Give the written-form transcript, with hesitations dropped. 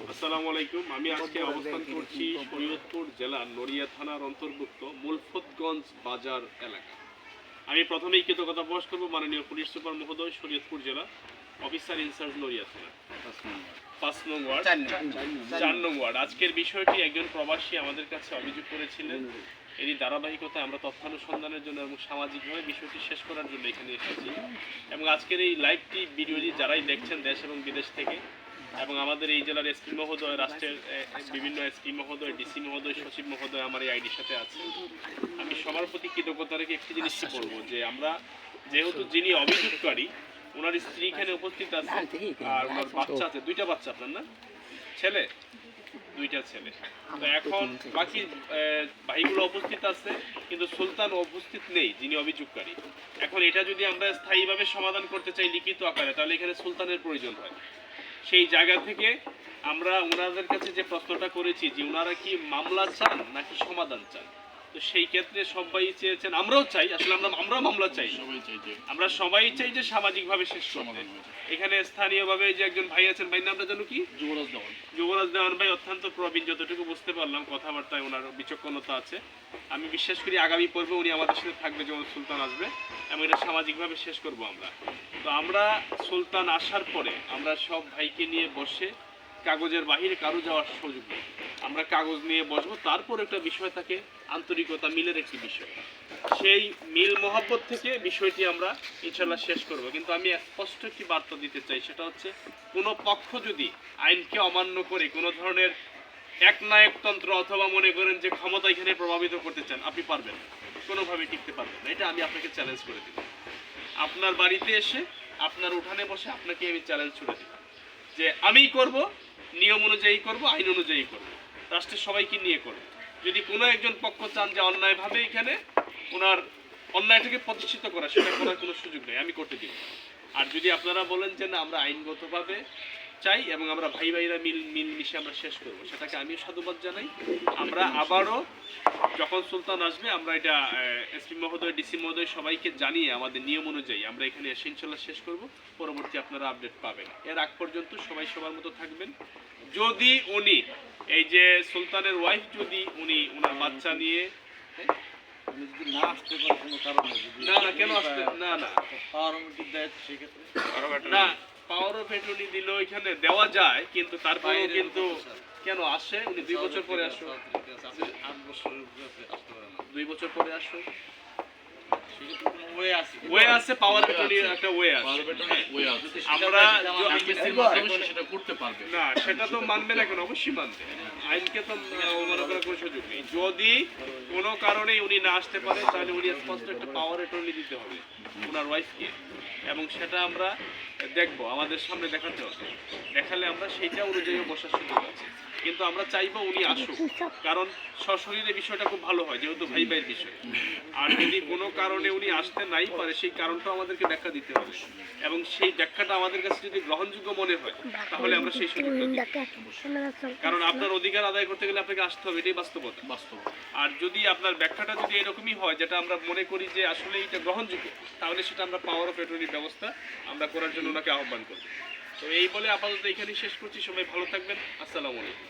আসসালামু আলাইকুম। আমি আজকে অবস্থান করছি শরীয়তপুর জেলার নড়িয়া থানার অন্তর্ভুক্ত মুলফতগঞ্জ বাজার এলাকা। আমি প্রথমেই কৃতজ্ঞতা প্রকাশ করব মাননীয় পুলিশ সুপার মহোদয়, শরীয়তপুর জেলা, অফিসার ইনচার্জ নড়িয়া থানা 5 নং ওয়ার্ড 4 নং ওয়ার্ড। আজকের বিষয়টি একজন প্রবাসী আমাদের কাছে অভিযোগ করেছিলেন। এরই ধারাবাহিকতায় আমরা তথ্যানুসন্ধানের জন্য এবং সামাজিকভাবে বিষয়টি শেষ করার জন্য এখানে এসেছি। এবং আজকের এই লাইভটি ভিডিওটি যারাই দেখছেন দেশ এবং বিদেশ থেকে, এবং আমাদের এই জেলার এসপি মহোদয়, রাষ্ট্রের বিভিন্ন এসপি মহোদয়, ডিসি মহোদয়, সচিব মহোদয় আমার এই আইডির সাথে আছে। আমি সবার প্রতি কৃতজ্ঞতা রেখে একটি জিনিস বলবো যে আমরা যেহেতু যিনি অভিযোগকারী ওনার স্ত্রী এখানে উপস্থিত আছে আর ওনার বাচ্চা আছে, 2টা বাচ্চা, আপনার না ছেলে, 2টা ছেলে। তো এখন বাকি ভাইগুলো উপস্থিত আছে কিন্তু সুলতান উপস্থিত নেই যিনি অভিযোগকারী। এখন এটা যদি আমরা স্থায়ীভাবে সমাধান করতে চাই লিখিত আকারে, তাহলে এখানে সুলতানের প্রয়োজন হয়। সেই জায়গা থেকে আমরা ওনাদের কাছে যে প্রশ্নটা করেছি যে ওনারা কি মামলা চান নাকি সমাধান চান, তো সেই ক্ষেত্রে সবাই চেয়েছেন, আমরাও চাই, আসলে আমরা মামলা চাই, আমরা সবাই চাই যে সামাজিকভাবে শেষ করতে। এখানে স্থানীয়ভাবে যে একজন ভাই আছেন, ভাইয়ের নামটা জানো কি? যুবরাজ দেওয়ান ভাই অত্যন্ত প্রবীণ, যতটুকু বুঝতে পারলাম কথাবার্তায় ওনার বিচক্ষণতা আছে। আমি বিশ্বাস করি আগামী পর্বে উনি আমাদের সাথে থাকবে যখন সুলতান আসবে, এবং এটা সামাজিকভাবে শেষ করব আমরা। তো আমরা সুলতান আসার পরে আমরা সব ভাইকে নিয়ে বসে, কাগজের বাহিরে কারো যাওয়ার সুযোগ নেই, আমরা কাগজ নিয়ে বসবো। তারপর একটা বিষয় থাকে আন্তরিকতা, মিলের একটি বিষয়, সেই মিল মহব্বত থেকে বিষয়টি আমরা ইনশাল্লাহ শেষ করব। কিন্তু আমি স্পষ্ট একটি বার্তা দিতে চাই, সেটা হচ্ছে কোনো পক্ষ যদি আইনকে অমান্য করে কোনো ধরনের একনায়কতন্ত্র অথবা মনে করেন যে ক্ষমতা এখানে প্রভাবিত করতে চান, আপনি পারবেন না, কোনোভাবে টিকতে পারবেন না। এটা আমি আপনাকে চ্যালেঞ্জ করে দিব। আপনার বাড়িতে এসে আপনার উঠানে বসে আপনাকে আমি চ্যালেঞ্জ ছুড়ে দিব যে আমি করব, নিয়ম অনুযায়ী করব, আইন অনুযায়ী করব, রাষ্ট্রের সবাইকে নিয়ে করব। যদি কোনো একজন পক্ষ চান যে অন্যায়ভাবে এখানে ওনার অন্যায়টাকে প্রতিষ্ঠিত করা, সেটা করার কোনো সুযোগ নেই, আমি করতে দিব। আর যদি আপনারা বলেন যে না আমরা আইনগতভাবে চাই এবং আমরা ভাই ভাইরা মিশে আমরা শেষ করব, সেটাকে আমিও সাধুবাদ জানাই। আমরা আবারও যখন সুলতান আসবে আমরা এটা এসপি মহোদয়, ডিসি মহোদয় সবাইকে জানিয়ে আমাদের নিয়ম অনুযায়ী আমরা এখানে এসে ইনশাল্লাহ শেষ করব। পরবর্তী আপনারা আপডেট পাবেন। এর আগ পর্যন্ত সবাই সবার মতো থাকবেন। যদি উনি এই যে সুলতানের ওয়াইফ যদি উনি ওনার বাচ্চা নিয়ে না আসতে পারে কোনো কারণে, না কেন আসতে না না পাওয়ার অফ অ্যাটর্নি দিল এখানে দেওয়া যায়, কিন্তু তারপরেও কিন্তু কেন আসে উনি 2 বছর পরে আসো, 8 বছরের উপরে আসতে পারে না, 2 বছর পরে আসো, ওয়ে আছে, পাওয়ার অফ অ্যাটর্নির একটা ওয়ে আছে। আমরা সেটা করতে পারবে না, সেটা তো মানবে না, কেন অবশ্যই মানবে, আইনকে তো মনে করার কোনো সুযোগ নেই। যদি কোনো কারণে উনি না আসতে পারে তাহলে উনি স্পষ্ট একটা পাওয়ার অ্যাটর্নি দিতে হবে ওনার ওয়াইফকে, এবং সেটা আমরা দেখবো, আমাদের সামনে দেখাতে হবে, দেখালে আমরা সেইটা অনুযায়ী বসার সুযোগ আছে। কিন্তু আমরা চাইবো উনি আসুক, কারণ সশরীরে বিষয়টা খুব ভালো হয় যেহেতু ভাই ভাইয়ের বিষয়। আর যদি কোনো কারণে উনি আসতে নাই পারে, সেই কারণটা আমাদেরকে ব্যাখ্যা দিতে হবে, এবং সেই ব্যাখ্যাটা আমাদের কাছে যদি গ্রহণযোগ্য মনে হয় তাহলে আমরা সেই সুযোগটা দিই। কারণ আপনার অধিকার আদায় করতে গেলে আপনাকে আসতে হবে, এটাই বাস্তবতা। আর যদি আপনার ব্যাখ্যাটা যদি এরকমই হয় যেটা আমরা মনে করি যে আসলে এটা গ্রহণযোগ্য, তাহলে সেটা আমরা পাওয়ার অফ অ্যাটর্নির ব্যবস্থা আমরা করার জন্য ওনাকে আহ্বান করব। তো এই বলে আপাতত এখানেই শেষ করছি। সবাই ভালো থাকবেন। আসসালামু আলাইকুম।